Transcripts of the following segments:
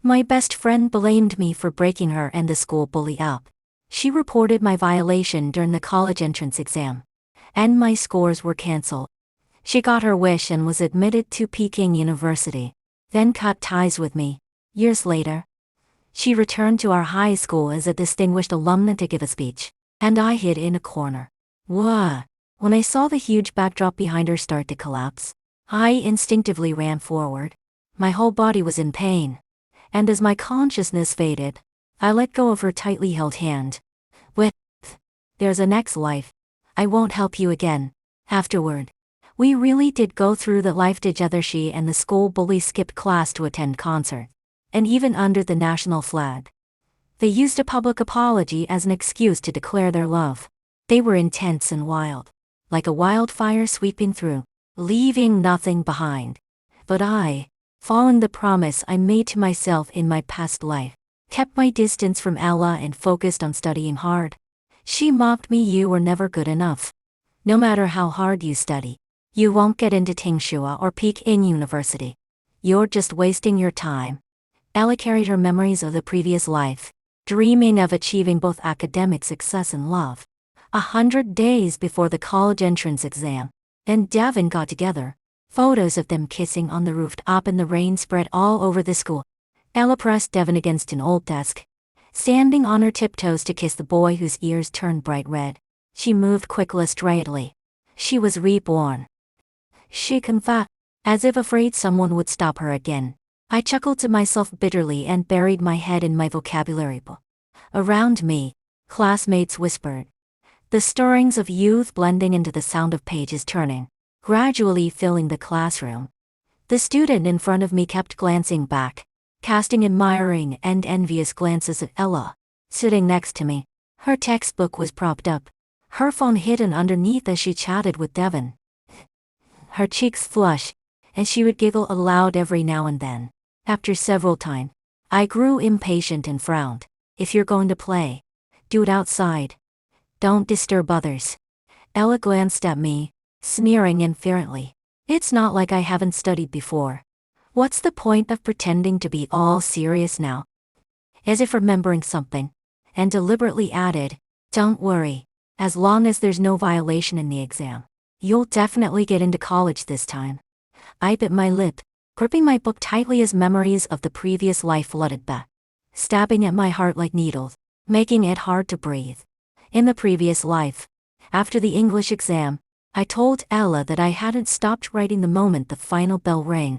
My best friend blamed me for breaking her and the school bully up. She reported my violation during the college entrance exam, and my scores were cancelled. She got her wish and was admitted to Peking University, then cut ties with me. Years later, she returned to our high school as a distinguished alumna to give a speech, and I hid in a corner. Wah! When I saw the huge backdrop behind her start to collapse, I instinctively ran forward. My whole body was in pain, and as my consciousness faded, I let go of her tightly held hand. With, there's a next life. I won't help you again. Afterward, we really did go through the life together. She and the school bully skipped class to attend concert, and even under the national flag. They used a public apology as an excuse to declare their love. They were intense and wild, like a wildfire sweeping through, leaving nothing behind. But I, following the promise I made to myself in my past life, kept my distance from Ella and focused on studying hard. She mocked me. You were never good enough. No matter how hard you study, you won't get into Tsinghua or Peking University. You're just wasting your time. Ella carried her memories of the previous life, dreaming of achieving both academic success and love. 100 days before the college entrance exam, and Devin got together. Photos of them kissing on the rooftop and the rain spread all over the school. Ella pressed Devin against an old desk, standing on her tiptoes to kiss the boy whose ears turned bright red. She moved quickly, straightly. She was reborn. She confessed, as if afraid someone would stop her again. I chuckled to myself bitterly and buried my head in my vocabulary book. Around me, classmates whispered, the stirrings of youth blending into the sound of pages turning, gradually filling the classroom. The student in front of me kept glancing back, casting admiring and envious glances at Ella, sitting next to me. Her textbook was propped up, her phone hidden underneath as she chatted with Devin. Her cheeks flushed, and she would giggle aloud every now and then. After several times, I grew impatient and frowned. If you're going to play, do it outside. Don't disturb others. Ella glanced at me, sneering inferently. It's not like I haven't studied before. What's the point of pretending to be all serious now? As if remembering something, and deliberately added, don't worry, as long as there's no violation in the exam, you'll definitely get into college this time. I bit my lip, gripping my book tightly as memories of the previous life flooded back, stabbing at my heart like needles, making it hard to breathe. In the previous life, after the English exam, I told Ella that I hadn't stopped writing the moment the final bell rang.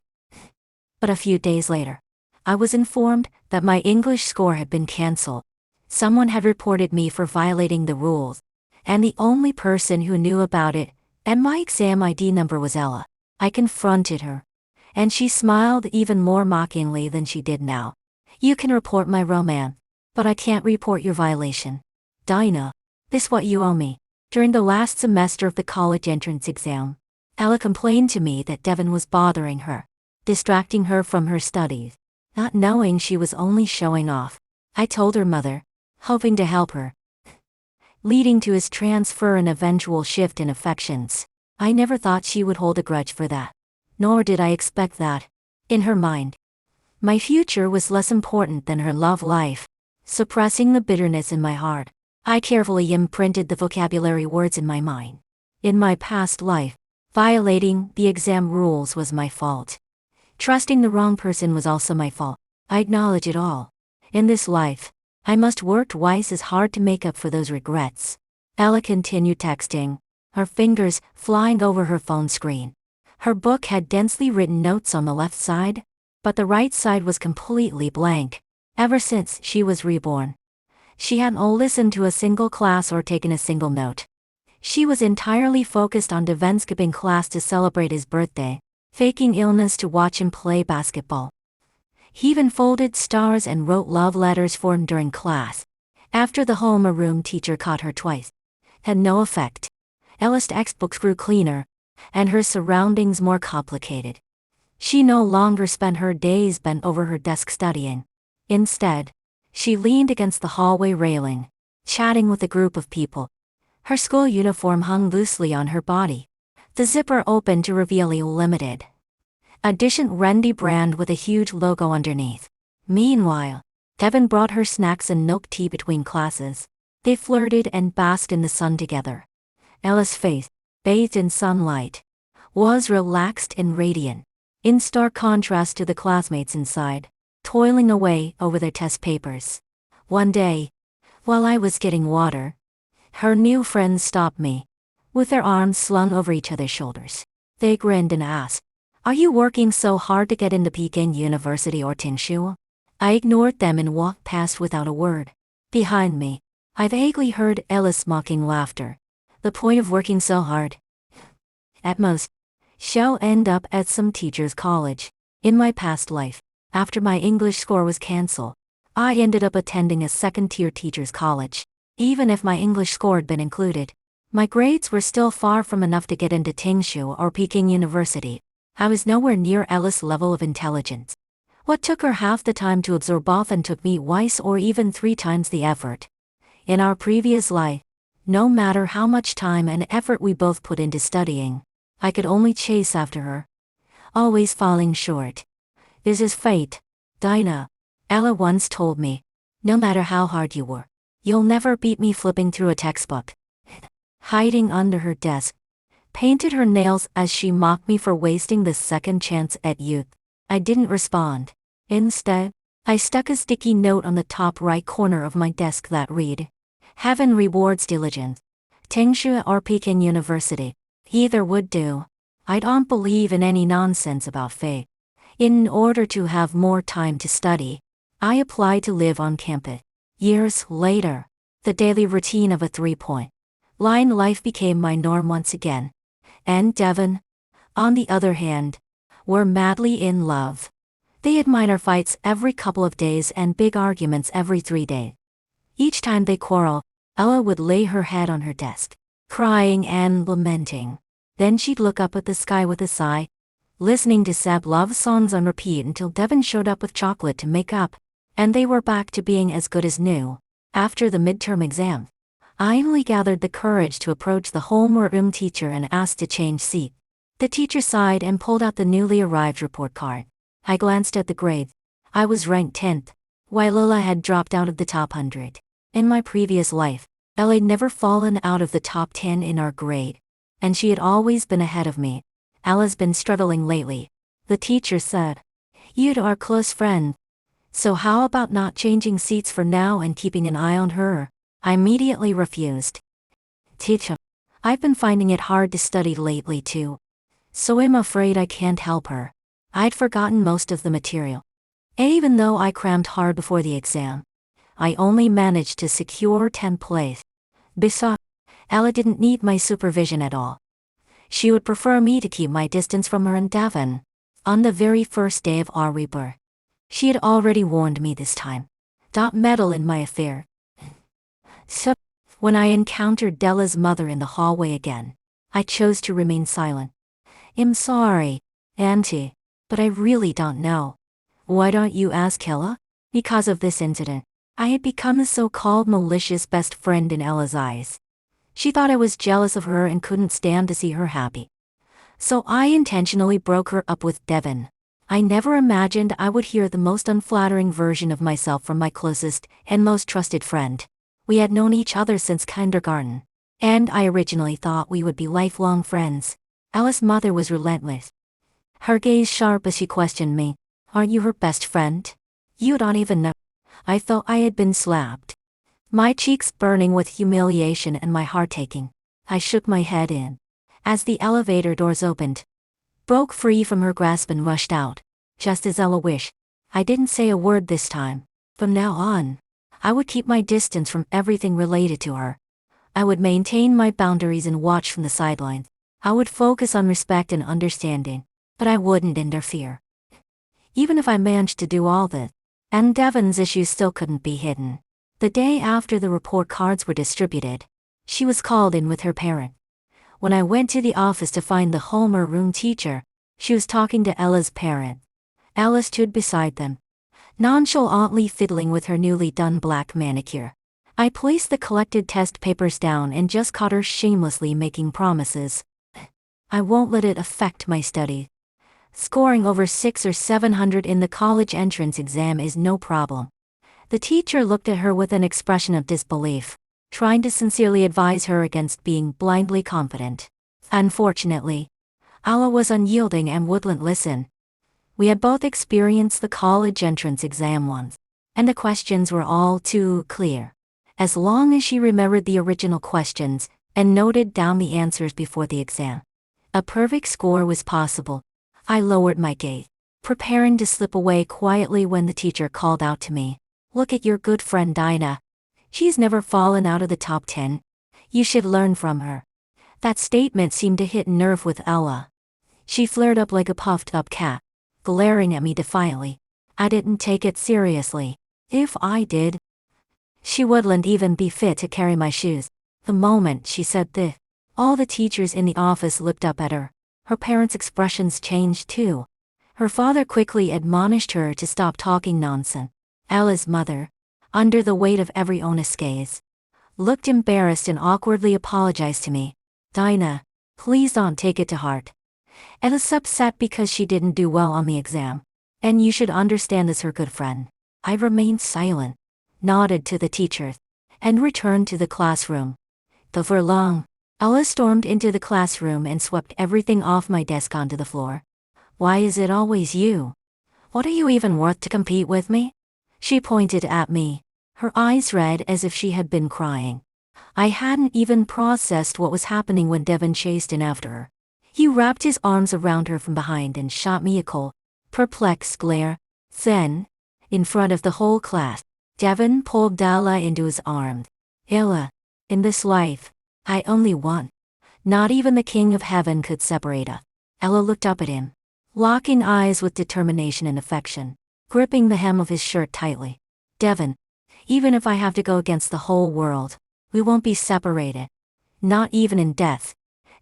But a few days later, I was informed that my English score had been cancelled. Someone had reported me for violating the rules, and the only person who knew about it, and my exam ID number was Ella. I confronted her, and she smiled even more mockingly than she did now. You can report my romance, but I can't report your violation. Dinah, this what you owe me. During the last semester of the college entrance exam, Ella complained to me that Devin was bothering her, distracting her from her studies. Not knowing she was only showing off, I told her mother, hoping to help her, leading to his transfer and eventual shift in affections. I never thought she would hold a grudge for that, nor did I expect that. In her mind, my future was less important than her love life. Suppressing the bitterness in my heart, I carefully imprinted the vocabulary words in my mind. In my past life, violating the exam rules was my fault. Trusting the wrong person was also my fault. I acknowledge it all. In this life, I must work twice as hard to make up for those regrets. Ella continued texting, her fingers flying over her phone screen. Her book had densely written notes on the left side, but the right side was completely blank. Ever since she was reborn, she hadn't listened to a single class or taken a single note. She was entirely focused on Devin skipping class to celebrate his birthday, faking illness to watch him play basketball. He even folded stars and wrote love letters for him during class. After the homeroom teacher caught her twice, had no effect. Ella's textbooks grew cleaner, and her surroundings more complicated. She no longer spent her days bent over her desk studying. Instead, she leaned against the hallway railing, chatting with a group of people. Her school uniform hung loosely on her body, the zipper open to reveal a limited edition Rendy brand with a huge logo underneath. Meanwhile, Devon brought her snacks and milk tea between classes. They flirted and basked in the sun together. Ella's face, bathed in sunlight, was relaxed and radiant, in stark contrast to the classmates inside, toiling away over their test papers. One day, while I was getting water, her new friends stopped me, with their arms slung over each other's shoulders. They grinned and asked, "Are you working so hard to get into Peking University or Tingshu?" I ignored them and walked past without a word. Behind me, I vaguely heard Ella's mocking laughter. The point of working so hard? At most, she'll end up at some teacher's college. In my past life, after my English score was cancelled, I ended up attending a second-tier teacher's college. Even if my English score had been included, my grades were still far from enough to get into Tingshu or Peking University. I was nowhere near Ella's level of intelligence. What took her half the time to absorb often took me twice or even 3 times the effort. In our previous life, no matter how much time and effort we both put into studying, I could only chase after her, always falling short. This is fate, Dinah. Ella once told me, no matter how hard you work, you'll never beat me flipping through a textbook. Hiding under her desk, painted her nails as she mocked me for wasting the second chance at youth. I didn't respond. Instead, I stuck a sticky note on the top right corner of my desk that read, "Heaven rewards diligence. Tingshu or Peking University. Either would do." I don't believe in any nonsense about fate. In order to have more time to study, I applied to live on campus. Years later, the daily routine of a 3-point line life became my norm once again. And Devon, on the other hand, were madly in love. They had minor fights every couple of days and big arguments every 3 days. Each time they quarreled, Ella would lay her head on her desk, crying and lamenting. Then she'd look up at the sky with a sigh, listening to sad love songs on repeat until Devon showed up with chocolate to make up, and they were back to being as good as new. After the midterm exam, I finally gathered the courage to approach the homeroom teacher and ask to change seat. The teacher sighed and pulled out the newly arrived report card. I glanced at the grades. I was ranked 10th, while Ella had dropped out of the top 100. In my previous life, Ella had never fallen out of the top 10 in our grade, and she had always been ahead of me. Ella's been struggling lately, the teacher said. You're our close friend. So how about not changing seats for now and keeping an eye on her? I immediately refused. Teacher, I've been finding it hard to study lately too. So I'm afraid I can't help her. I'd forgotten most of the material. Even though I crammed hard before the exam, I only managed to secure 10th place. Besides, Ella didn't need my supervision at all. She would prefer me to keep my distance from her and Devon. On the very first day of our rebirth, she had already warned me this time. Don't meddle in my affair. So, when I encountered Della's mother in the hallway again, I chose to remain silent. I'm sorry, Auntie, but I really don't know. Why don't you ask Ella? Because of this incident, I had become a so-called malicious best friend in Ella's eyes. She thought I was jealous of her and couldn't stand to see her happy. So I intentionally broke her up with Devon. I never imagined I would hear the most unflattering version of myself from my closest and most trusted friend. We had known each other since kindergarten, and I originally thought we would be lifelong friends. Ella's mother was relentless, her gaze sharp as she questioned me. Aren't you her best friend? You don't even know. I felt I had been slapped. My cheeks burning with humiliation and my heart aching. I shook my head in. As the elevator doors opened, broke free from her grasp and rushed out. Just as Ella wished. I didn't say a word this time. From now on, I would keep my distance from everything related to her. I would maintain my boundaries and watch from the sidelines. I would focus on respect and understanding, but I wouldn't interfere. Even if I managed to do all this, and Devon's issues still couldn't be hidden. The day after the report cards were distributed, she was called in with her parent. When I went to the office to find the homeroom teacher, she was talking to Ella's parent. Ella stood beside them, nonchalantly fiddling with her newly done black manicure. I placed the collected test papers down and just caught her shamelessly making promises. I won't let it affect my study. Scoring over 600 or 700 in the college entrance exam is no problem. The teacher looked at her with an expression of disbelief, trying to sincerely advise her against being blindly confident. Unfortunately, Ella was unyielding and wouldn't listen. We had both experienced the college entrance exam once, and the questions were all too clear. As long as she remembered the original questions and noted down the answers before the exam, a perfect score was possible. I lowered my gaze, preparing to slip away quietly when the teacher called out to me, "Look at your good friend Dinah. She's never fallen out of the top 10. You should learn from her." That statement seemed to hit a nerve with Ella. She flared up like a puffed-up cat, glaring at me defiantly. I didn't take it seriously. If I did, she wouldn't even be fit to carry my shoes. The moment she said this, all the teachers in the office looked up at her. Her parents' expressions changed too. Her father quickly admonished her to stop talking nonsense. Ella's mother, under the weight of every honest gaze, looked embarrassed and awkwardly apologized to me. "Dinah, please don't take it to heart. Ella's upset because she didn't do well on the exam, and you should understand as her good friend." I remained silent, nodded to the teachers, and returned to the classroom. Before long, Ella stormed into the classroom and swept everything off my desk onto the floor. "Why is it always you? What are you even worth to compete with me?" She pointed at me, her eyes red as if she had been crying. I hadn't even processed what was happening when Devin chased in after her. He wrapped his arms around her from behind and shot me a cold, perplexed glare. Then, in front of the whole class, Devin pulled Ella into his arms. "Ella, in this life, I only want. Not even the King of Heaven could separate us." Ella looked up at him, locking eyes with determination and affection, gripping the hem of his shirt tightly. "Devin, even if I have to go against the whole world, we won't be separated. Not even in death."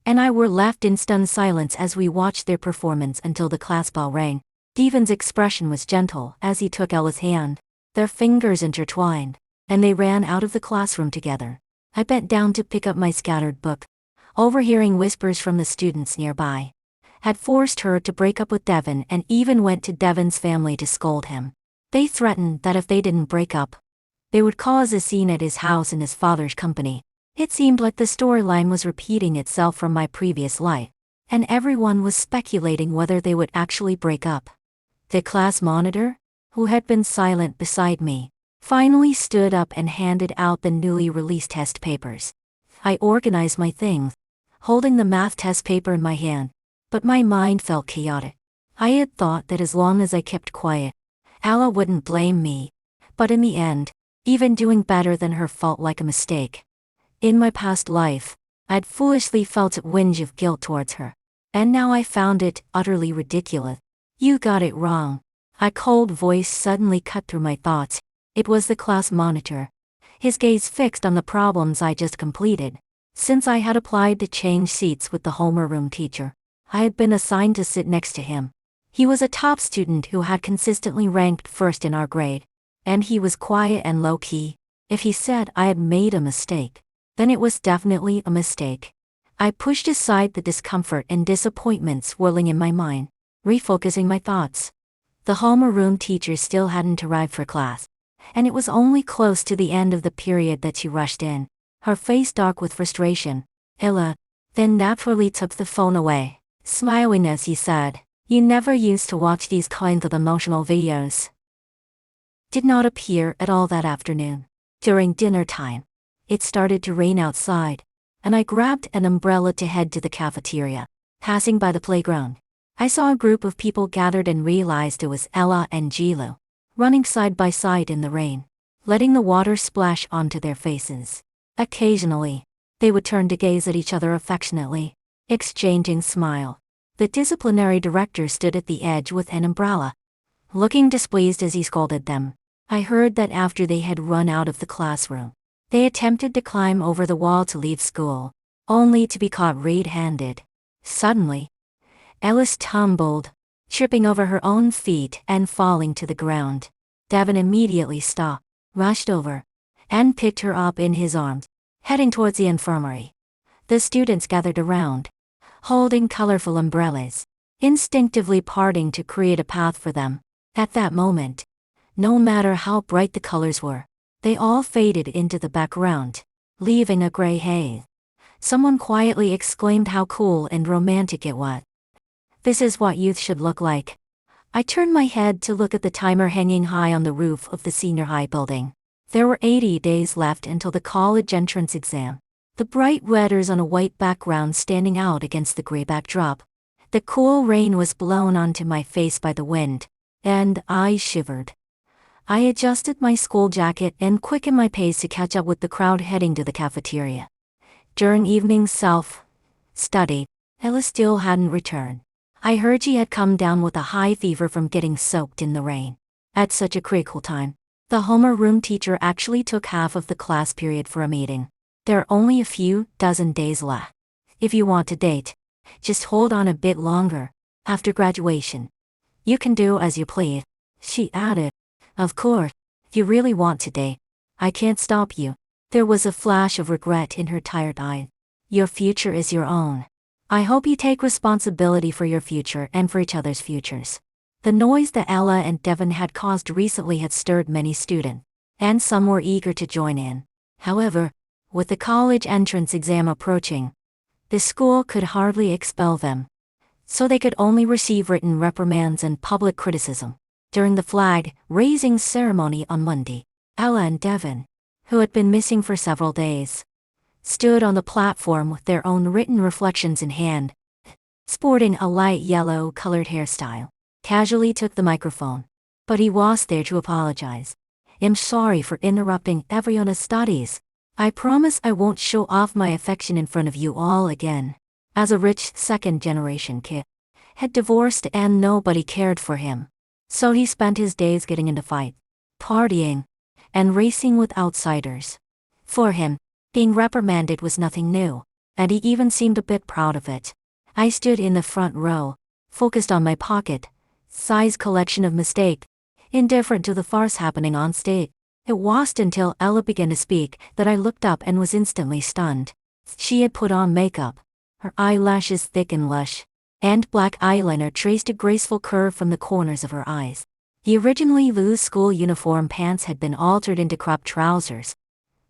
And I were left in stunned silence as we watched their performance until the class bell rang. Devin's expression was gentle as he took Ella's hand. Their fingers intertwined, and they ran out of the classroom together. I bent down to pick up my scattered book. Overhearing whispers from the students nearby had forced her to break up with Devin and even went to Devin's family to scold him. They threatened that if they didn't break up, they would cause a scene at his house in his father's company. It seemed like the storyline was repeating itself from my previous life, and everyone was speculating whether they would actually break up. The class monitor, who had been silent beside me, finally stood up and handed out the newly released test papers. I organized my things, holding the math test paper in my hand, but my mind felt chaotic. I had thought that as long as I kept quiet, Ella wouldn't blame me, but in the end, even doing better than her felt like a mistake. In my past life, I'd foolishly felt a twinge of guilt towards her, and now I found it utterly ridiculous. "You got it wrong." A cold voice suddenly cut through my thoughts. It was the class monitor, his gaze fixed on the problems I just completed. Since I had applied to change seats with the homeroom teacher, I had been assigned to sit next to him. He was a top student who had consistently ranked first in our grade, and he was quiet and low-key. If he said I had made a mistake, then it was definitely a mistake. I pushed aside the discomfort and disappointment swirling in my mind, refocusing my thoughts. The homeroom teacher still hadn't arrived for class, and it was only close to the end of the period that she rushed in, her face dark with frustration. "Ella," then naturally took the phone away, smiling as he said, "You never used to watch these kinds of emotional videos." Did not appear at all that afternoon. During dinner time, it started to rain outside, and I grabbed an umbrella to head to the cafeteria. Passing by the playground, I saw a group of people gathered and realized it was Ella and Jilu, running side by side in the rain, letting the water splash onto their faces. Occasionally, they would turn to gaze at each other affectionately, exchanging smile. The disciplinary director stood at the edge with an umbrella, looking displeased as he scolded them. I heard that after they had run out of the classroom, they attempted to climb over the wall to leave school, only to be caught red-handed. Suddenly, Alice tumbled, tripping over her own feet and falling to the ground. Devin immediately stopped, rushed over, and picked her up in his arms, heading towards the infirmary. The students gathered around, holding colorful umbrellas. instinctively parting to create a path for them. At that moment, no matter how bright the colors were, they all faded into the background, leaving a gray haze. Someone quietly exclaimed how cool and romantic it was. This is what youth should look like. I turned my head to look at the timer hanging high on the roof of the senior high building. There were 80 days left until the college entrance exam. The bright letters on a white background standing out against the gray backdrop. The cool rain was blown onto my face by the wind, and I shivered. I adjusted my school jacket and quickened my pace to catch up with the crowd heading to the cafeteria. During evening self-study, Ella still hadn't returned. I heard she had come down with a high fever from getting soaked in the rain. At such a critical time, the homeroom teacher actually took half of the class period for a meeting. There are only a few dozen days left. If you want to date, just hold on a bit longer. After graduation, you can do as you please, she added. Of course, if you really want to date, I can't stop you. There was a flash of regret in her tired eyes. Your future is your own. I hope you take responsibility for your future and for each other's futures. The noise that Ella and Devin had caused recently had stirred many students, and some were eager to join in. However, with the college entrance exam approaching, the school could hardly expel them, so they could only receive written reprimands and public criticism. During the flag-raising ceremony on Monday, Ella and Devin, who had been missing for several days, stood on the platform with their own written reflections in hand. Sporting a light yellow-colored hairstyle, casually took the microphone, but he was there to apologize. I'm sorry for interrupting everyone's studies. I promise I won't show off my affection in front of you all again. As a rich second-generation kid, had divorced and nobody cared for him. So he spent his days getting into fights, partying, and racing with outsiders. For him, being reprimanded was nothing new, and he even seemed a bit proud of it. I stood in the front row, focused on my pocket-sized collection of mistakes, indifferent to the farce happening on stage. It wasn't until Ella began to speak that I looked up and was instantly stunned. She had put on makeup, her eyelashes thick and lush, and black eyeliner traced a graceful curve from the corners of her eyes. The originally loose school uniform pants had been altered into cropped trousers,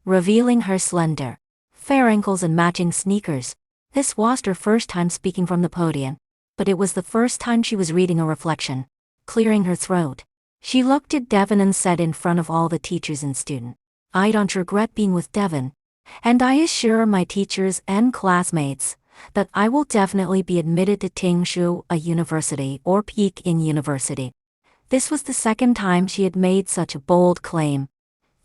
revealing her slender, fair ankles and matching sneakers. This was her first time speaking from the podium, but it was the first time she was reading a reflection. Clearing her throat, she looked at Devin and said in front of all the teachers and students, I don't regret being with Devin, and I assure my teachers and classmates that I will definitely be admitted to Tingshu, a university, or Peking University. This was the second time she had made such a bold claim,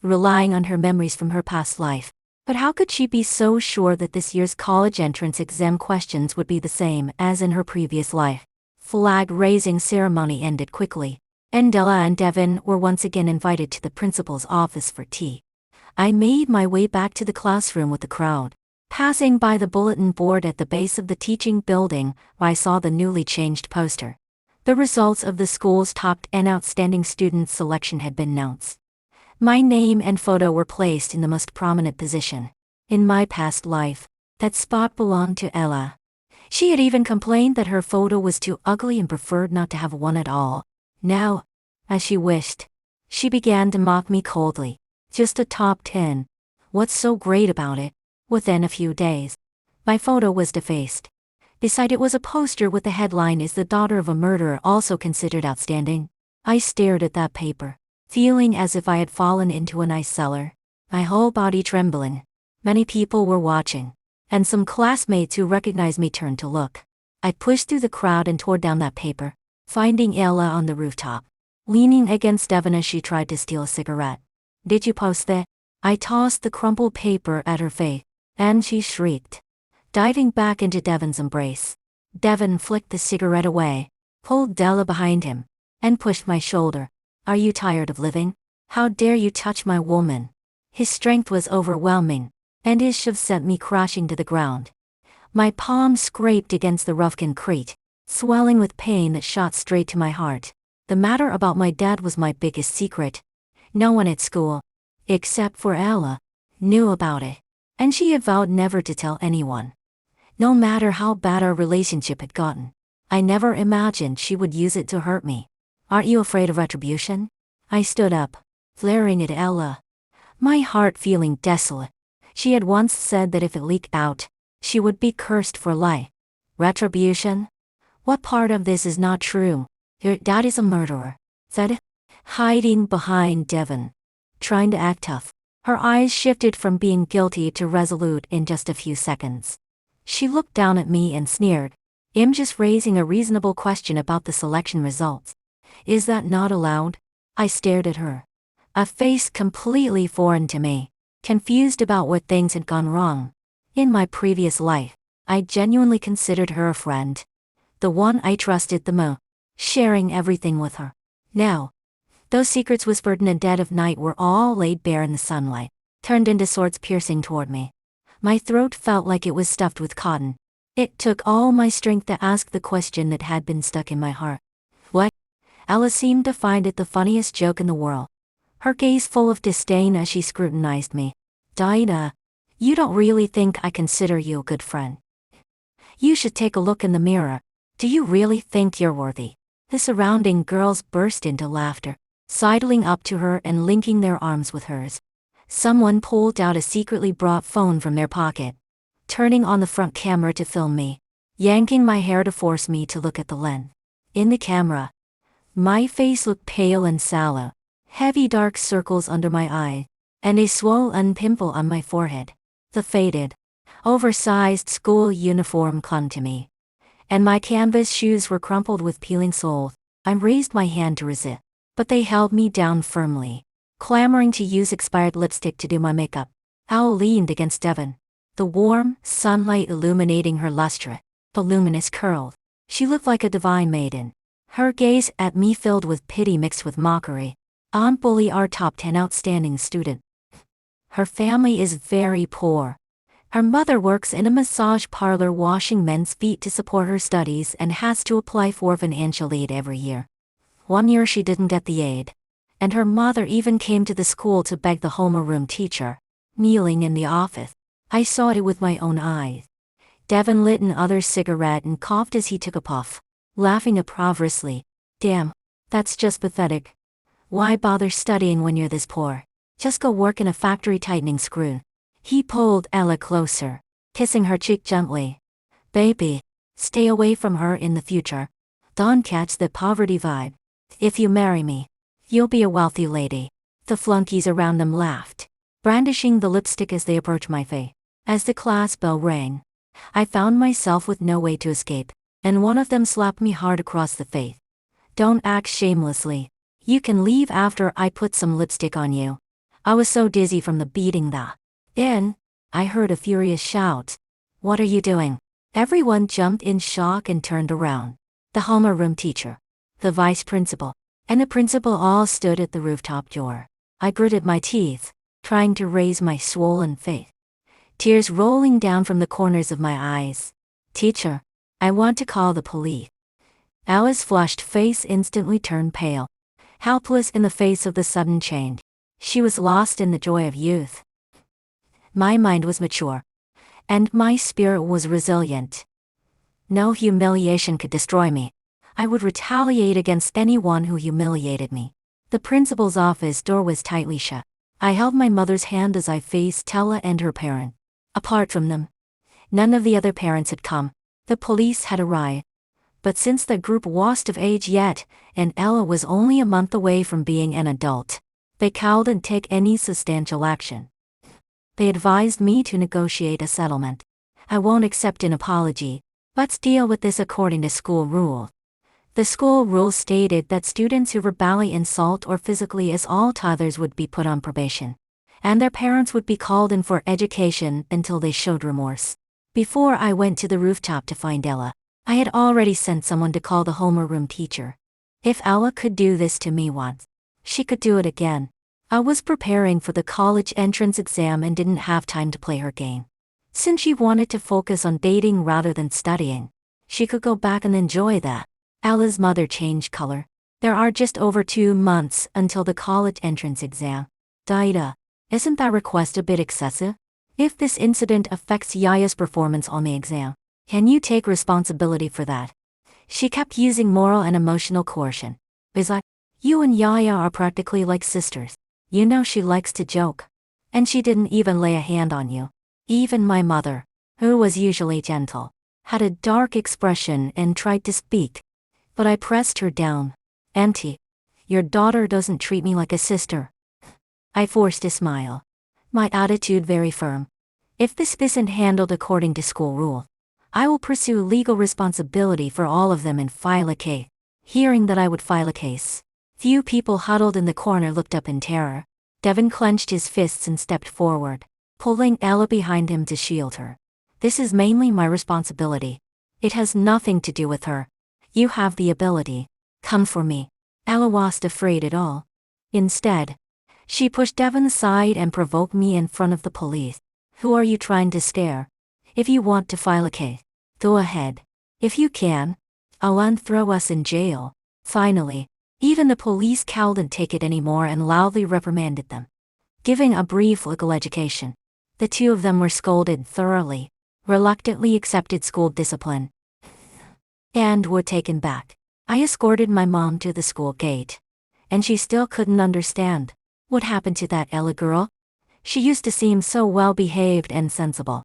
relying on her memories from her past life. But how could she be so sure that this year's college entrance exam questions would be the same as in her previous life? Flag-raising ceremony ended quickly, and Ella and Devin were once again invited to the principal's office for tea. I made my way back to the classroom with the crowd. Passing by the bulletin board at the base of the teaching building, I saw the newly changed poster. The results of the school's top and outstanding student selection had been announced. My name and photo were placed in the most prominent position. In my past life, that spot belonged to Ella. She had even complained that her photo was too ugly and preferred not to have one at all. Now, as she wished, she began to mock me coldly. Just a top 10. What's so great about it? Within a few days, my photo was defaced. Beside it was a poster with the headline, Is the daughter of a murderer also considered outstanding? I stared at that paper, feeling as if I had fallen into an ice cellar, my whole body trembling. Many people were watching, and some classmates who recognized me turned to look. I pushed through the crowd and tore down that paper, finding Ella on the rooftop, leaning against Devin as she tried to steal a cigarette. Did you post that? I tossed the crumpled paper at her face, and she shrieked, diving back into Devin's embrace. Devin flicked the cigarette away, pulled Ella behind him, and pushed my shoulder. Are you tired of living? How dare you touch my woman? His strength was overwhelming, and his shove sent me crashing to the ground. My palm scraped against the rough concrete, swelling with pain that shot straight to my heart. The matter about my dad was my biggest secret. No one at school, except for Ella, knew about it, and she had vowed never to tell anyone. No matter how bad our relationship had gotten, I never imagined she would use it to hurt me. Aren't you afraid of retribution? I stood up, glaring at Ella, my heart feeling desolate. She had once said that if it leaked out, she would be cursed for life. Retribution? What part of this is not true? Your dad is a murderer, said, hiding behind Devon, trying to act tough. Her eyes shifted from being guilty to resolute in just a few seconds. She looked down at me and sneered. I'm just raising a reasonable question about the selection results. Is that not allowed? I stared at her, a face completely foreign to me, confused about what things had gone wrong. In my previous life, I genuinely considered her a friend, the one I trusted the most, sharing everything with her. Now, those secrets whispered in the dead of night were all laid bare in the sunlight, turned into swords piercing toward me. My throat felt like it was stuffed with cotton. It took all my strength to ask the question that had been stuck in my heart. What? Ella seemed to find it the funniest joke in the world, her gaze full of disdain as she scrutinized me. Dinah, you don't really think I consider you a good friend? You should take a look in the mirror. Do you really think you're worthy? The surrounding girls burst into laughter, sidling up to her and linking their arms with hers. Someone pulled out a secretly brought phone from their pocket, turning on the front camera to film me, yanking my hair to force me to look at the lens. In the camera, my face looked pale and sallow, heavy dark circles under my eye, and a swollen pimple on my forehead. The faded, oversized school uniform clung to me, and my canvas shoes were crumpled with peeling soles. I raised my hand to resist, but they held me down firmly, clamoring to use expired lipstick to do my makeup. Al leaned against Devon, the warm sunlight illuminating her lustrous, voluminous curls. She looked like a divine maiden, her gaze at me filled with pity mixed with mockery. Aunt Bully, our top 10 outstanding student. Her family is very poor. Her mother works in a massage parlor washing men's feet to support her studies and has to apply for financial aid every year. One year she didn't get the aid, and her mother even came to the school to beg the homeroom teacher, kneeling in the office. I saw it with my own eyes. Devon lit another cigarette and coughed as he took a puff, laughing uproariously. Damn, that's just pathetic. Why bother studying when you're this poor? Just go work in a factory tightening screws. He pulled Ella closer, kissing her cheek gently. Baby, stay away from her in the future. Don't catch the poverty vibe. If you marry me, you'll be a wealthy lady. The flunkies around them laughed, brandishing the lipstick as they approached my face. As the class bell rang, I found myself with no way to escape, and one of them slapped me hard across the face. Don't act shamelessly. You can leave after I put some lipstick on you. I was so dizzy from the beating that. Then, I heard a furious shout. What are you doing? Everyone jumped in shock and turned around. The homeroom teacher, the vice principal, and the principal all stood at the rooftop door. I gritted my teeth, trying to raise my swollen face, tears rolling down from the corners of my eyes. Teacher, I want to call the police. Ella's flushed face instantly turned pale, helpless in the face of the sudden change. She was lost in the joy of youth. My mind was mature, and my spirit was resilient. No humiliation could destroy me. I would retaliate against anyone who humiliated me. The principal's office door was tightly shut. I held my mother's hand as I faced Tella and her parent. Apart from them, none of the other parents had come. The police had arrived. But since the group wasn't of age yet, and Ella was only a month away from being an adult, they couldn't take any substantial action. They advised me to negotiate a settlement. I won't accept an apology. Let's deal with this according to school rules. The school rules stated that students who verbally insult or physically assault others would be put on probation, and their parents would be called in for education until they showed remorse. Before I went to the rooftop to find Ella, I had already sent someone to call the homeroom teacher. If Ella could do this to me once, she could do it again. I was preparing for the college entrance exam and didn't have time to play her game. Since she wanted to focus on dating rather than studying, she could go back and enjoy that. Ella's mother changed color. There are just over 2 months until the college entrance exam. Daida, isn't that request a bit excessive? If this incident affects Yaya's performance on the exam, can you take responsibility for that? She kept using moral and emotional coercion. It's like, you and Yaya are practically like sisters. You know she likes to joke. And she didn't even lay a hand on you. Even my mother, who was usually gentle, had a dark expression and tried to speak. But I pressed her down. Auntie, your daughter doesn't treat me like a sister. I forced a smile. My attitude very firm. If this isn't handled according to school rule, I will pursue legal responsibility for all of them and file a case. Hearing that I would file a case, few people huddled in the corner looked up in terror. Devin clenched his fists and stepped forward, pulling Ella behind him to shield her. This is mainly my responsibility. It has nothing to do with her. You have the ability. Come for me. Ella wasn't afraid at all. Instead, she pushed Devin aside and provoked me in front of the police. Who are you trying to scare? If you want to file a case, go ahead. If you can, I'll throw us in jail. Finally, even the police couldn't take it anymore and loudly reprimanded them. Giving a brief legal education, the two of them were scolded thoroughly, reluctantly accepted school discipline, and were taken back. I escorted my mom to the school gate, and she still couldn't understand. What happened to that Ella girl? She used to seem so well-behaved and sensible.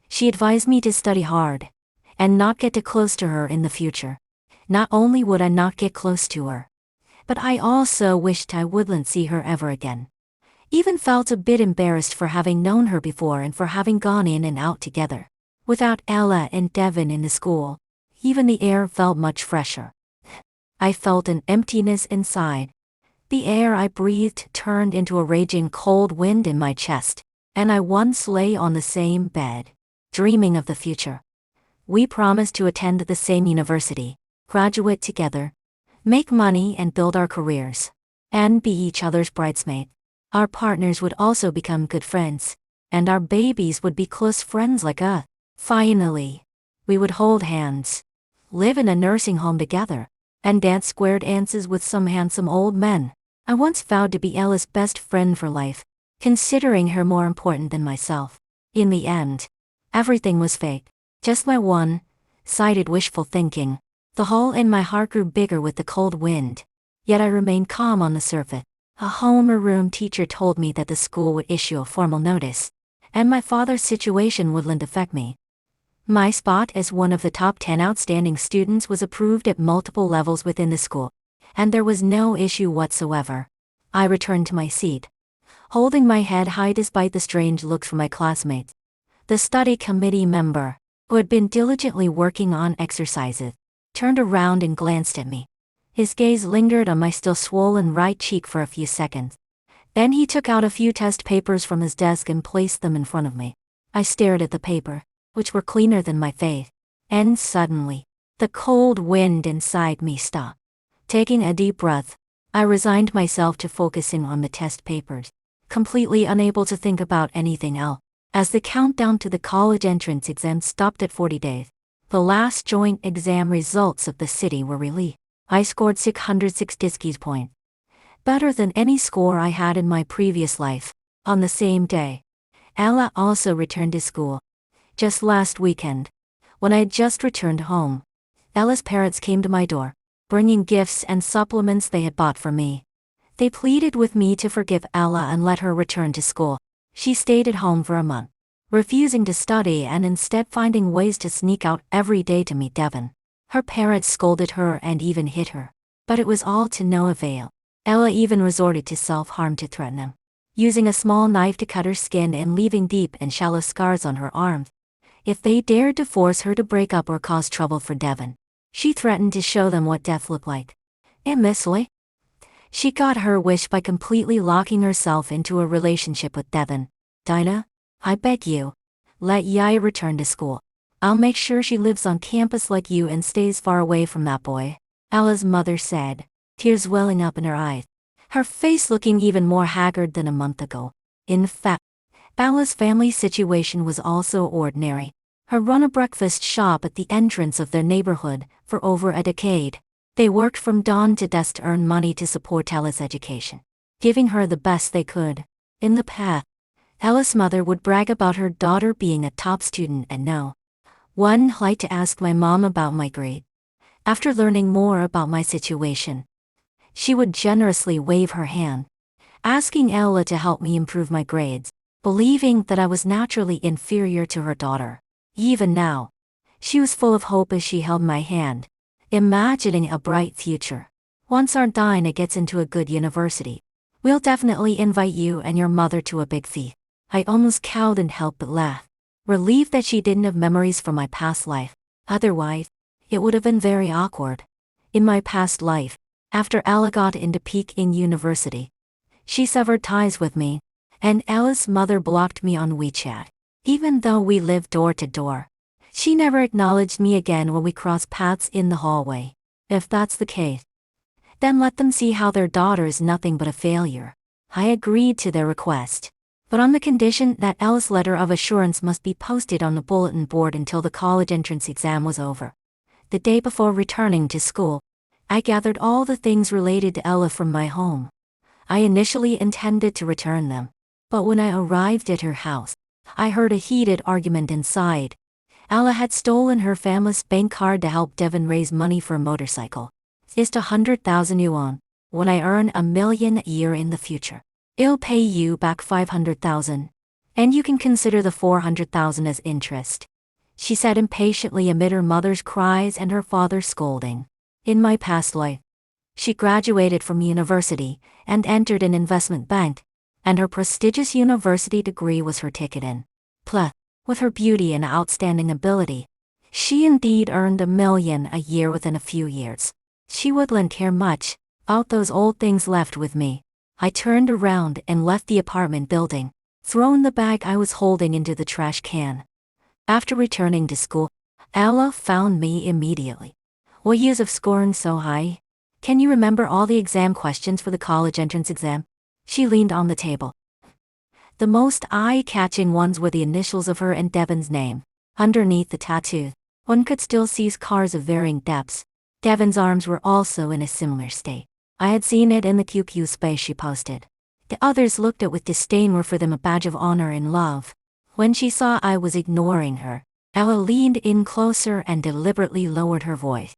She advised me to study hard, and not get too close to her in the future. Not only would I not get close to her, but I also wished I wouldn't see her ever again. Even felt a bit embarrassed for having known her before and for having gone in and out together. Without Ella and Devin in the school, even the air felt much fresher. I felt an emptiness inside. The air I breathed turned into a raging cold wind in my chest, and I once lay on the same bed, dreaming of the future. We promised to attend the same university, graduate together, make money and build our careers, and be each other's bridesmaid. Our partners would also become good friends, and our babies would be close friends like us. Finally, we would hold hands, live in a nursing home together, and dance square dances with some handsome old men. I once vowed to be Ella's best friend for life, considering her more important than myself. In the end, everything was fake, just my one-sided wishful thinking. The hole in my heart grew bigger with the cold wind, yet I remained calm on the surface. A homeroom teacher told me that the school would issue a formal notice, and my father's situation wouldn't affect me. My spot as one of the top 10 outstanding students was approved at multiple levels within the school, and there was no issue whatsoever. I returned to my seat, holding my head high despite the strange looks from my classmates. The study committee member, who had been diligently working on exercises, turned around and glanced at me. His gaze lingered on my still swollen right cheek for a few seconds. Then he took out a few test papers from his desk and placed them in front of me. I stared at the paper, which were cleaner than my face, and suddenly, the cold wind inside me stopped. Taking a deep breath, I resigned myself to focusing on the test papers, completely unable to think about anything else. As the countdown to the college entrance exam stopped at 40 days, the last joint exam results of the city were released. I scored 660 points, better than any score I had in my previous life. On the same day, Ella also returned to school. Just last weekend, when I had just returned home, Ella's parents came to my door, bringing gifts and supplements they had bought for me. They pleaded with me to forgive Ella and let her return to school. She stayed at home for a month, refusing to study and instead finding ways to sneak out every day to meet Devin. Her parents scolded her and even hit her, but it was all to no avail. Ella even resorted to self-harm to threaten him, using a small knife to cut her skin and leaving deep and shallow scars on her arms. If they dared to force her to break up or cause trouble for Devin, she threatened to show them what death looked like. Immensely, she got her wish by completely locking herself into a relationship with Devin. Dinah, I beg you, let Yaya return to school. I'll make sure she lives on campus like you and stays far away from that boy, Ella's mother said, tears welling up in her eyes, her face looking even more haggard than a month ago. In fact, Ella's family situation was also ordinary. Her run a breakfast shop at the entrance of their neighborhood for over a decade. They worked from dawn to dusk to earn money to support Ella's education, giving her the best they could. In the past, Ella's mother would brag about her daughter being a top student and no one liked to ask my mom about my grade. After learning more about my situation, she would generously wave her hand, asking Ella to help me improve my grades, believing that I was naturally inferior to her daughter. Even now, she was full of hope as she held my hand, imagining a bright future. Once our Dinah gets into a good university, we'll definitely invite you and your mother to a big feast. I almost couldn't help but laugh, relieved that she didn't have memories from my past life. Otherwise, it would have been very awkward. In my past life, after Ella got into Peking University, she severed ties with me, and Ella's mother blocked me on WeChat. Even though we lived door to door, she never acknowledged me again when we crossed paths in the hallway. If that's the case, then let them see how their daughter is nothing but a failure. I agreed to their request, but on the condition that Ella's letter of assurance must be posted on the bulletin board until the college entrance exam was over. The day before returning to school, I gathered all the things related to Ella from my home. I initially intended to return them, but when I arrived at her house, I heard a heated argument inside. Ella had stolen her family's bank card to help Devin raise money for a motorcycle. It's 100,000 yuan. When I earn 1 million a year in the future, I'll pay you back 500,000. And you can consider the 400,000 as interest, she said impatiently amid her mother's cries and her father's scolding. In my past life, she graduated from university and entered an investment bank, and her prestigious university degree was her ticket in. Plus, with her beauty and outstanding ability, she indeed earned 1 million a year within a few years. She wouldn't care much about those old things left with me. I turned around and left the apartment building, throwing the bag I was holding into the trash can. After returning to school, Ella found me immediately. What years of scoring so high? Can you remember all the exam questions for the college entrance exam? She leaned on the table. The most eye-catching ones were the initials of her and Devin's name. Underneath the tattoo, one could still see scars of varying depths. Devin's arms were also in a similar state. I had seen it in the QQ space she posted. The others looked at with disdain, were for them a badge of honor in love. When she saw I was ignoring her, Ella leaned in closer and deliberately lowered her voice.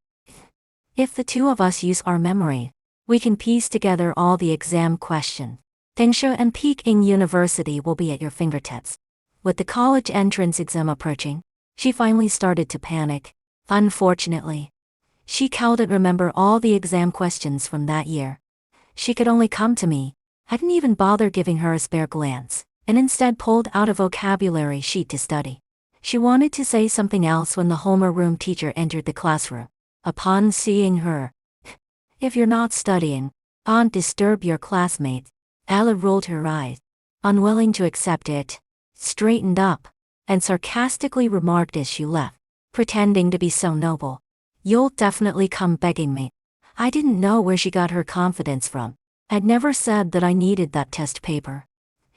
If the two of us use our memory, we can piece together all the exam questions. Tengsha and Peking University will be at your fingertips. With the college entrance exam approaching, she finally started to panic. Unfortunately, she couldn't remember all the exam questions from that year. She could only come to me. I didn't even bother giving her a spare glance, and instead pulled out a vocabulary sheet to study. She wanted to say something else when the homeroom teacher entered the classroom. Upon seeing her, "If you're not studying, don't disturb your classmates," Ella rolled her eyes, unwilling to accept it, straightened up, and sarcastically remarked as she left, pretending to be so noble, "You'll definitely come begging me." I didn't know where she got her confidence from. I'd never said that I needed that test paper.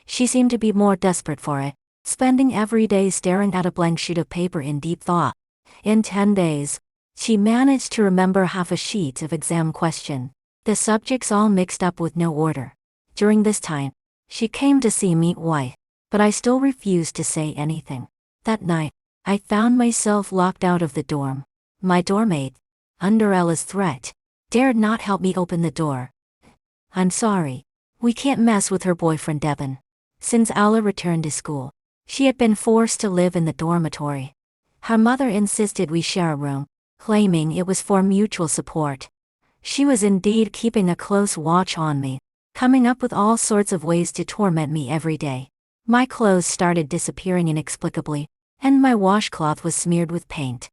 She seemed to be more desperate for it, spending every day staring at a blank sheet of paper in deep thought. In 10 days, she managed to remember half a sheet of exam question. The subjects all mixed up with no order. During this time, she came to see me why, but I still refused to say anything. That night, I found myself locked out of the dorm. My doormate, under Ella's threat, dared not help me open the door. "I'm sorry. We can't mess with her boyfriend Devin." Since Ella returned to school, she had been forced to live in the dormitory. Her mother insisted we share a room, claiming it was for mutual support. She was indeed keeping a close watch on me, coming up with all sorts of ways to torment me every day. My clothes started disappearing inexplicably, and my washcloth was smeared with paint.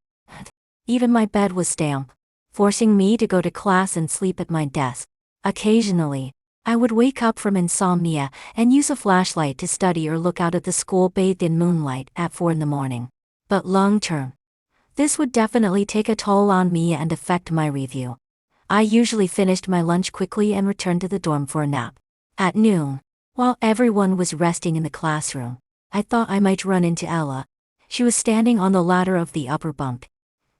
Even my bed was damp, forcing me to go to class and sleep at my desk. Occasionally, I would wake up from insomnia and use a flashlight to study or look out at the school bathed in moonlight at 4 in the morning. But long term, this would definitely take a toll on me and affect my review. I usually finished my lunch quickly and returned to the dorm for a nap. At noon, while everyone was resting in the classroom, I thought I might run into Ella. She was standing on the ladder of the upper bunk,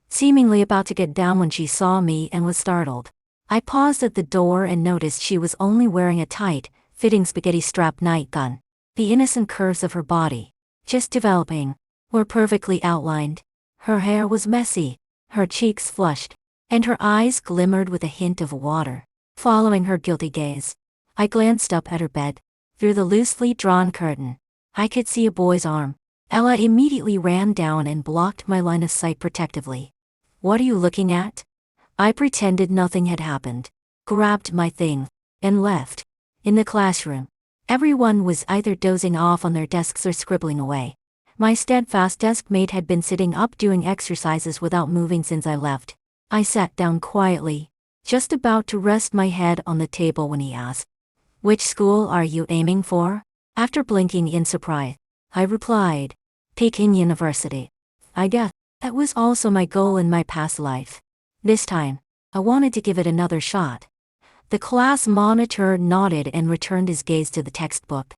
seemingly about to get down when she saw me and was startled. I paused at the door and noticed she was only wearing a tight, fitting spaghetti strap nightgown. The innocent curves of her body, just developing, were perfectly outlined. Her hair was messy, her cheeks flushed, and her eyes glimmered with a hint of water. Following her guilty gaze, I glanced up at her bed. Through the loosely drawn curtain, I could see a boy's arm. Ella immediately ran down and blocked my line of sight protectively. "What are you looking at?" I pretended nothing had happened, grabbed my thing, and left. In the classroom, everyone was either dozing off on their desks or scribbling away. My steadfast desk mate had been sitting up doing exercises without moving since I left. I sat down quietly, just about to rest my head on the table when he asked, "Which school are you aiming for?" After blinking in surprise, I replied, "Peking University. I guess that was also my goal in my past life. This time, I wanted to give it another shot." The class monitor nodded and returned his gaze to the textbook.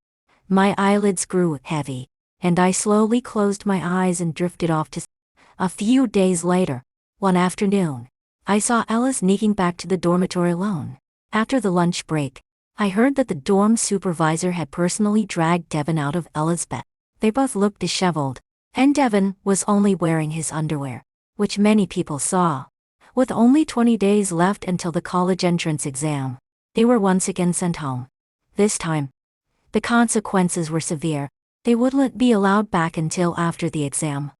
My eyelids grew heavy, and I slowly closed my eyes and drifted off to sleep. A few days later, one afternoon, I saw Ella sneaking back to the dormitory alone. After the lunch break, I heard that the dorm supervisor had personally dragged Devin out of Ella's bed. They both looked disheveled, and Devin was only wearing his underwear, which many people saw. With only 20 days left until the college entrance exam, they were once again sent home. This time, the consequences were severe. They wouldn't be allowed back until after the exam.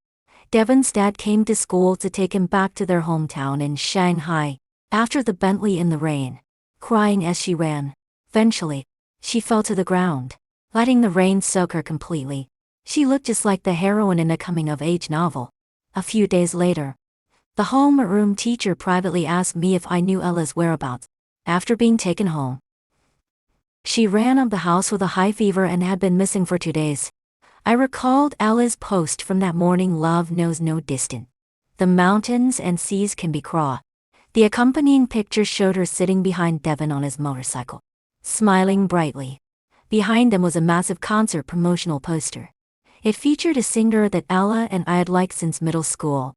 Devin's dad came to school to take him back to their hometown in Shanghai, after the Bentley in the rain, crying as she ran. Eventually, she fell to the ground, letting the rain soak her completely. She looked just like the heroine in a coming-of-age novel. A few days later, the homeroom teacher privately asked me if I knew Ella's whereabouts. After being taken home, she ran out of the house with a high fever and had been missing for 2 days. I recalled Ella's post from that morning: "Love knows no distance. The mountains and seas can be crossed." The accompanying picture showed her sitting behind Devin on his motorcycle, smiling brightly. Behind them was a massive concert promotional poster. It featured a singer that Ella and I had liked since middle school,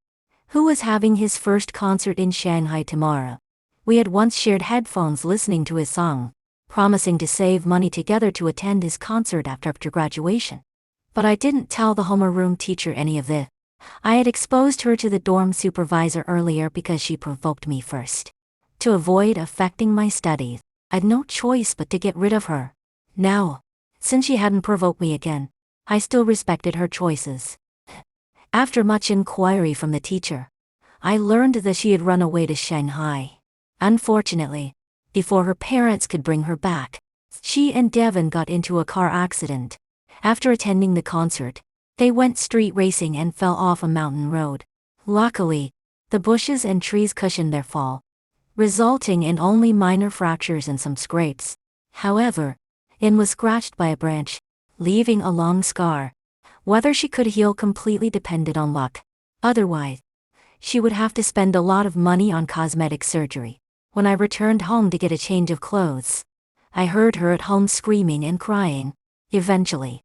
who was having his first concert in Shanghai tomorrow. We had once shared headphones listening to his song, promising to save money together to attend his concert after graduation. But I didn't tell the homeroom teacher any of this. I had exposed her to the dorm supervisor earlier because she provoked me first. To avoid affecting my studies, I'd no choice but to get rid of her. Now, since she hadn't provoked me again, I still respected her choices. After much inquiry from the teacher, I learned that she had run away to Shanghai. Unfortunately, before her parents could bring her back, she and Devin got into a car accident. After attending the concert, they went street racing and fell off a mountain road. Luckily, the bushes and trees cushioned their fall, resulting in only minor fractures and some scrapes. However, In was scratched by a branch, leaving a long scar. Whether she could heal completely depended on luck. Otherwise, she would have to spend a lot of money on cosmetic surgery. When I returned home to get a change of clothes, I heard her at home screaming and crying. Eventually,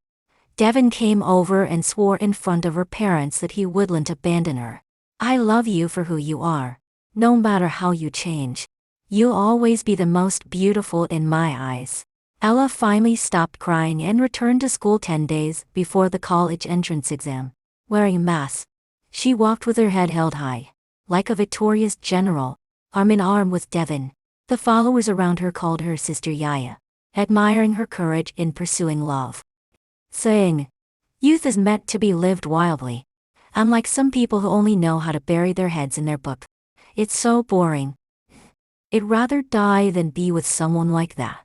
Devin came over and swore in front of her parents that he wouldn't abandon her. "I love you for who you are. No matter how you change, you'll always be the most beautiful in my eyes." Ella finally stopped crying and returned to school 10 days before the college entrance exam. Wearing a mask, she walked with her head held high, like a victorious general, arm in arm with Devin. The followers around her called her Sister Yaya, admiring her courage in pursuing love, saying, "Youth is meant to be lived wildly. Unlike some people who only know how to bury their heads in their book. It's so boring. I'd rather die than be with someone like that."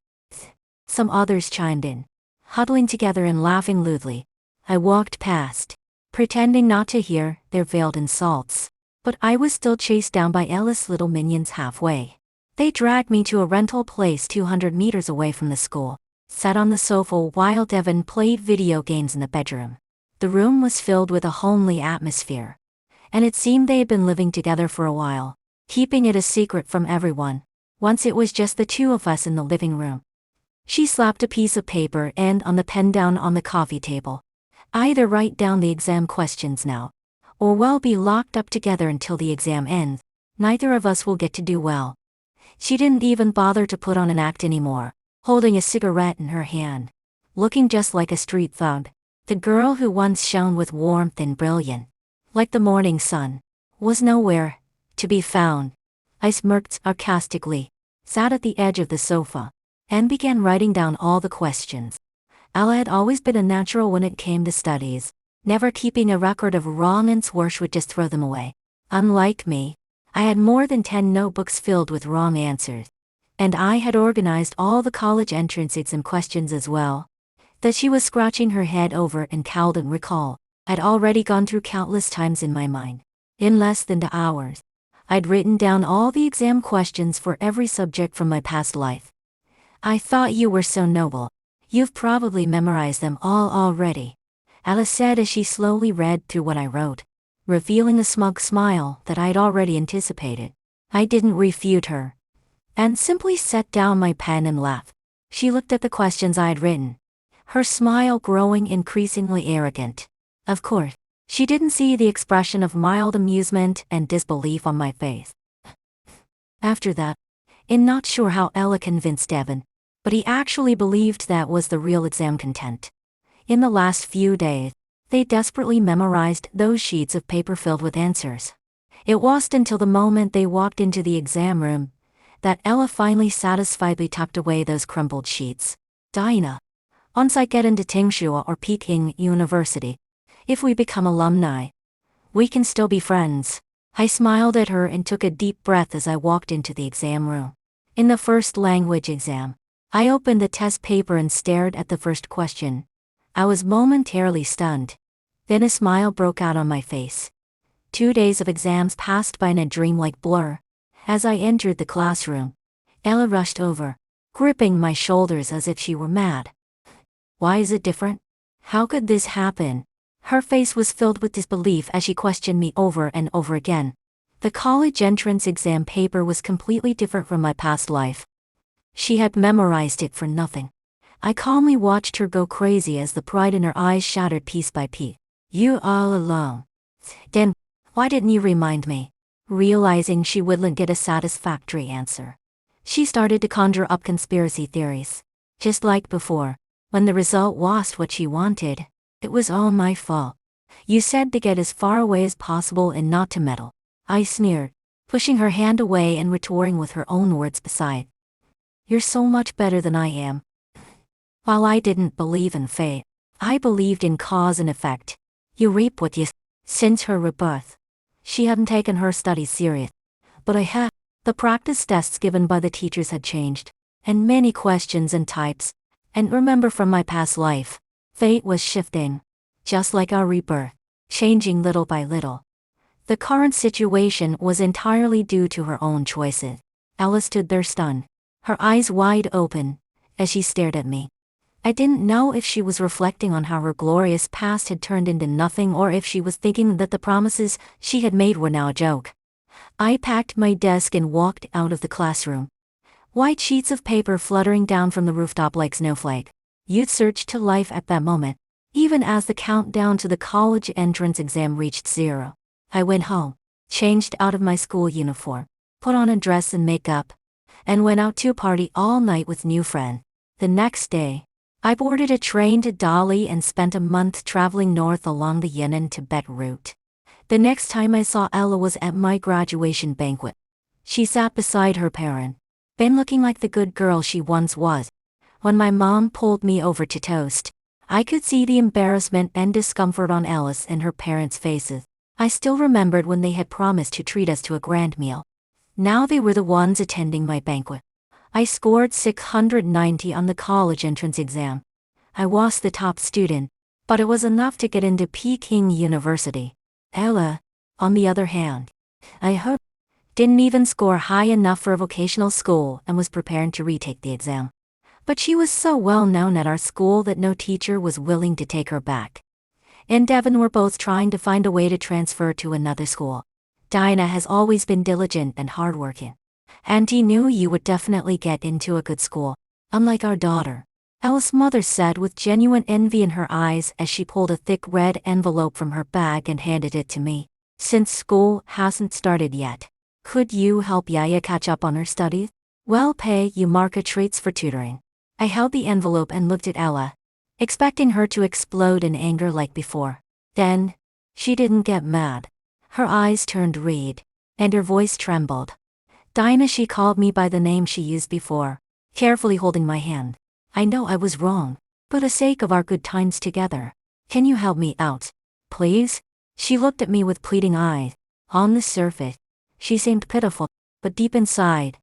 Some others chimed in, huddling together and laughing lewdly. I walked past, pretending not to hear their veiled insults, but I was still chased down by Ella's little minions halfway. They dragged me to a rental place 200 meters away from the school, sat on the sofa while Devin played video games in the bedroom. The room was filled with a homely atmosphere, and it seemed they had been living together for a while, keeping it a secret from everyone. Once it was just the two of us in the living room. She slapped a piece of paper and on the pen down on the coffee table. "Either write down the exam questions now, or we'll be locked up together until the exam ends. Neither of us will get to do well." She didn't even bother to put on an act anymore, holding a cigarette in her hand, looking just like a street thug. The girl who once shone with warmth and brilliance, like the morning sun, was nowhere to be found. I smirked sarcastically, sat at the edge of the sofa, and began writing down all the questions. Ella had always been a natural when it came to studies, never keeping a record of wrong and swore she would just throw them away. Unlike me, I had more than 10 notebooks filled with wrong answers. And I had organized all the college entrance exam questions as well. That she was scratching her head over and couldn't recall, I'd already gone through countless times in my mind. In less than 2 hours, I'd written down all the exam questions for every subject from my past life. I thought you were so noble. You've probably memorized them all already, Alice said as she slowly read through what I wrote, revealing a smug smile that I'd already anticipated. I didn't refute her, and simply set down my pen and laughed. She looked at the questions I had written, her smile growing increasingly arrogant. Of course, she didn't see the expression of mild amusement and disbelief on my face. After that, I'm not sure how Ella convinced Devin, but he actually believed that was the real exam content. In the last few days, they desperately memorized those sheets of paper filled with answers. It wasn't until the moment they walked into the exam room that Ella finally satisfiedly tucked away those crumpled sheets. Dinah, once I get into Tsinghua or Peking University, if we become alumni, we can still be friends. I smiled at her and took a deep breath as I walked into the exam room. In the first language exam, I opened the test paper and stared at the first question. I was momentarily stunned. Then a smile broke out on my face. 2 days of exams passed by in a dreamlike blur. As I entered the classroom, Ella rushed over, gripping my shoulders as if she were mad. Why is it different? How could this happen? Her face was filled with disbelief as she questioned me over and over again. The college entrance exam paper was completely different from my past life. She had memorized it for nothing. I calmly watched her go crazy as the pride in her eyes shattered piece by piece. You all alone. Then, why didn't you remind me? Realizing she wouldn't get a satisfactory answer, she started to conjure up conspiracy theories. Just like before, when the result wasn't what she wanted, it was all my fault. You said to get as far away as possible and not to meddle. I sneered, pushing her hand away and retorting with her own words beside. You're so much better than I am. While I didn't believe in fate, I believed in cause and effect. You reap what you. Since her rebirth, she hadn't taken her studies serious. But I had. The practice tests given by the teachers had changed, and many questions and types. And remember from my past life, fate was shifting. Just like our rebirth, changing little by little. The current situation was entirely due to her own choices. Ella stood there stunned, her eyes wide open, as she stared at me. I didn't know if she was reflecting on how her glorious past had turned into nothing or if she was thinking that the promises she had made were now a joke. I packed my desk and walked out of the classroom. White sheets of paper fluttering down from the rooftop like snowflake. Youth surged to life at that moment, even as the countdown to the college entrance exam reached 0. I went home, changed out of my school uniform, put on a dress and makeup, and went out to party all night with new friends. The next day, I boarded a train to Dali and spent a month traveling north along the Yan'an-Tibet route. The next time I saw Ella was at my graduation banquet. She sat beside her parent, Ben looking like the good girl she once was. When my mom pulled me over to toast, I could see the embarrassment and discomfort on Ella's and her parents' faces. I still remembered when they had promised to treat us to a grand meal. Now they were the ones attending my banquet. I scored 690 on the college entrance exam. I was the top student, but it was enough to get into Peking University. Ella, on the other hand, I hope, didn't even score high enough for a vocational school and was preparing to retake the exam. But she was so well known at our school that no teacher was willing to take her back. And Devin were both trying to find a way to transfer to another school. Dinah has always been diligent and hardworking. Auntie knew you would definitely get into a good school, unlike our daughter, Ella's mother said with genuine envy in her eyes as she pulled a thick red envelope from her bag and handed it to me. Since school hasn't started yet, could you help Yaya catch up on her studies? We'll pay you market rates for tutoring. I held the envelope and looked at Ella, expecting her to explode in anger like before. Then, she didn't get mad. Her eyes turned red, and her voice trembled. Dinah, she called me by the name she used before, carefully holding my hand. I know I was wrong, for the sake of our good times together. Can you help me out? Please? She looked at me with pleading eyes. On the surface, she seemed pitiful, but deep inside,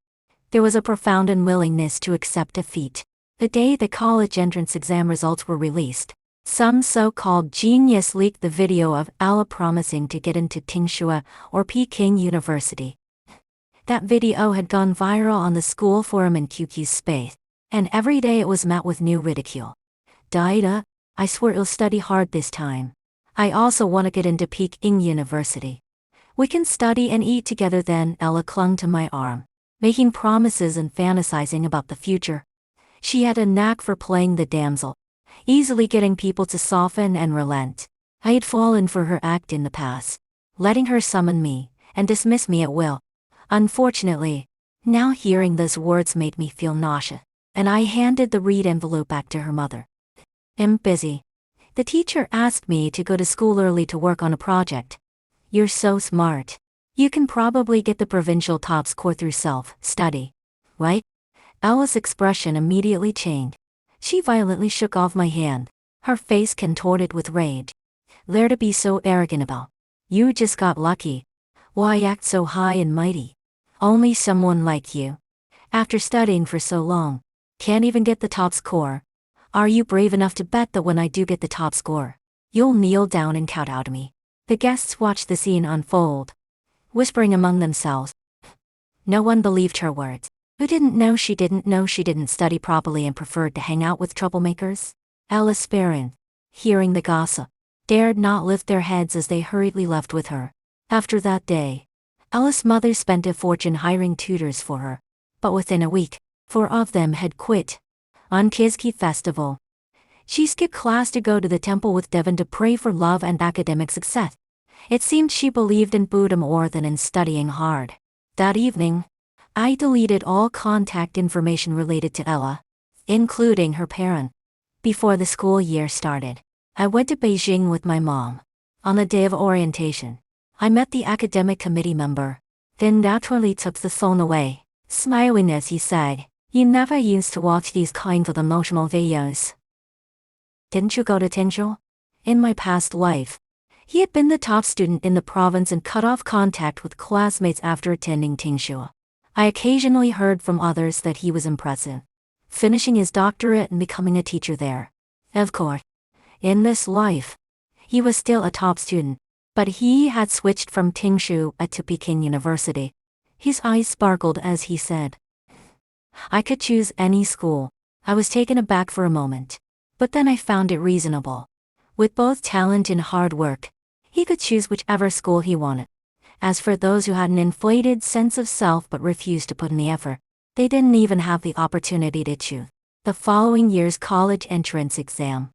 there was a profound unwillingness to accept defeat. The day the college entrance exam results were released, some so-called genius leaked the video of Ella promising to get into Tsinghua or Peking University. That video had gone viral on the school forum in QQ space, and every day it was met with new ridicule. Dinah, I swear you'll study hard this time. I also want to get into Peking University. We can study and eat together then. Ella clung to my arm, making promises and fantasizing about the future. She had a knack for playing the damsel, easily getting people to soften and relent. I had fallen for her act in the past, letting her summon me and dismiss me at will. Unfortunately, now hearing those words made me feel nauseous, and I handed the read envelope back to her mother. I'm busy. The teacher asked me to go to school early to work on a project. You're so smart. You can probably get the provincial top score through self-study, right? Ella's expression immediately changed. She violently shook off my hand, her face contorted with rage. There to be so arrogant about. You just got lucky. Why act so high and mighty? Only someone like you, after studying for so long, can't even get the top score. Are you brave enough to bet that when I do get the top score, you'll kneel down and kowtow to me? The guests watched the scene unfold, whispering among themselves. No one believed her words. Who didn't know she didn't study properly and preferred to hang out with troublemakers? Ella's parents, hearing the gossip, dared not lift their heads as they hurriedly left with her. After that day, Ella's mother spent a fortune hiring tutors for her, but within a week, 4 of them had quit. On Kizki Festival, she skipped class to go to the temple with Devon to pray for love and academic success. It seemed she believed in Buddha more than in studying hard. That evening, I deleted all contact information related to Ella, including her parent. Before the school year started, I went to Beijing with my mom. On the day of orientation, I met the academic committee member, then naturally took the phone away, smiling as he said, "You never used to watch these kinds of emotional videos. Didn't you go to Tsinghua?" In my past life, he had been the top student in the province and cut off contact with classmates after attending Tsinghua. I occasionally heard from others that he was impressive, finishing his doctorate and becoming a teacher there. Of course, in this life, he was still a top student, but he had switched from Tsinghua to Peking University. His eyes sparkled as he said, "I could choose any school." I was taken aback for a moment, but then I found it reasonable. With both talent and hard work, he could choose whichever school he wanted. As for those who had an inflated sense of self but refused to put in the effort, they didn't even have the opportunity to choose. The following year's college entrance exam,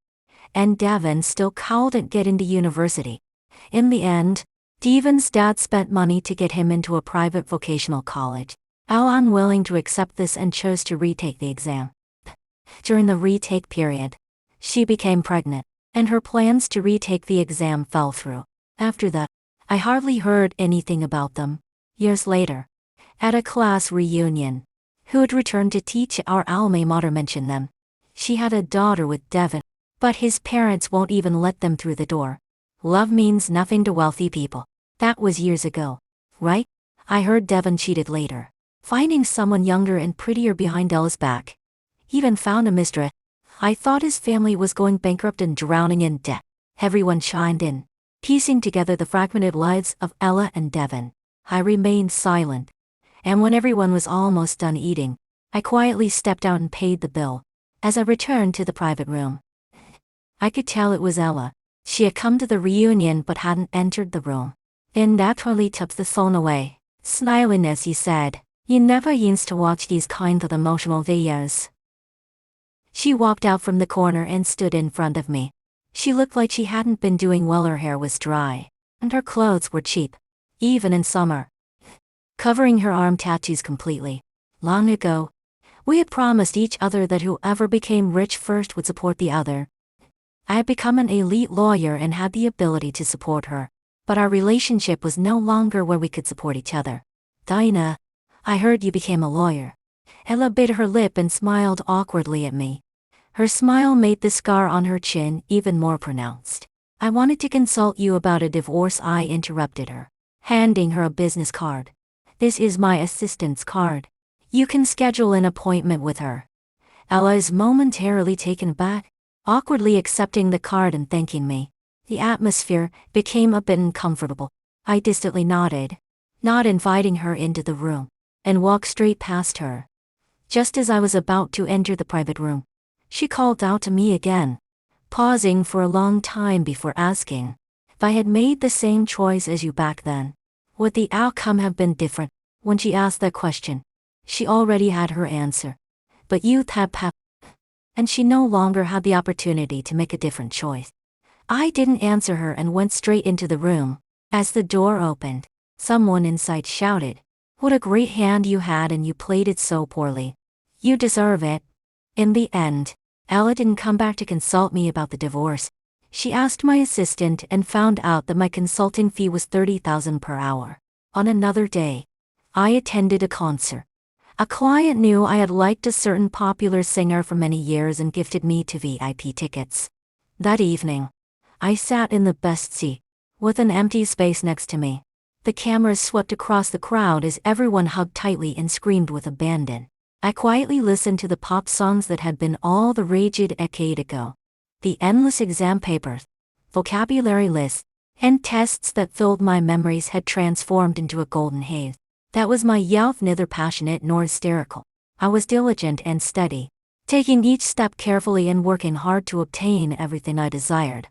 and Devon still couldn't get into university. In the end, Devon's dad spent money to get him into a private vocational college. Al unwilling to accept this and chose to retake the exam. During the retake period, she became pregnant, and her plans to retake the exam fell through. After that, I hardly heard anything about them. Years later, at a class reunion, who had returned to teach our alma mater mentioned them. She had a daughter with Devon, but his parents won't even let them through the door. Love means nothing to wealthy people. That was years ago, right? I heard Devon cheated later, finding someone younger and prettier behind Ella's back. Even found a mistress. I thought his family was going bankrupt and drowning in debt. Everyone chimed in, piecing together the fragmented lives of Ella and Devon. I remained silent, and when everyone was almost done eating, I quietly stepped out and paid the bill. As I returned to the private room, I could tell it was Ella. She had come to the reunion but hadn't entered the room. Then naturally took the phone away, smiling as he said, "You never used to watch these kinds of emotional videos." She walked out from the corner and stood in front of me. She looked like she hadn't been doing well. Her hair was dry, and her clothes were cheap, even in summer, covering her arm tattoos completely. Long ago, we had promised each other that whoever became rich first would support the other. I had become an elite lawyer and had the ability to support her, but our relationship was no longer where we could support each other. Dinah, I heard you became a lawyer. Ella bit her lip and smiled awkwardly at me. Her smile made the scar on her chin even more pronounced. I wanted to consult you about a divorce, I interrupted her, handing her a business card. This is my assistant's card. You can schedule an appointment with her. Ella is momentarily taken aback, awkwardly accepting the card and thanking me. The atmosphere became a bit uncomfortable. I distantly nodded, not inviting her into the room, and walked straight past her. Just as I was about to enter the private room, she called out to me again, pausing for a long time before asking, if I had made the same choice as you back then, would the outcome have been different? When she asked that question, she already had her answer. But youth had passed, and she no longer had the opportunity to make a different choice. I didn't answer her and went straight into the room. As the door opened, someone inside shouted, "What a great hand you had, and you played it so poorly. You deserve it." In the end, Ella didn't come back to consult me about the divorce. She asked my assistant and found out that my consulting fee was $30,000 per hour. On another day, I attended a concert. A client knew I had liked a certain popular singer for many years and gifted me 2 VIP tickets. That evening, I sat in the best seat, with an empty space next to me. The cameras swept across the crowd as everyone hugged tightly and screamed with abandon. I quietly listened to the pop songs that had been all the rage a decade ago. The endless exam papers, vocabulary lists, and tests that filled my memories had transformed into a golden haze. That was my youth, neither passionate nor hysterical. I was diligent and steady, taking each step carefully and working hard to obtain everything I desired.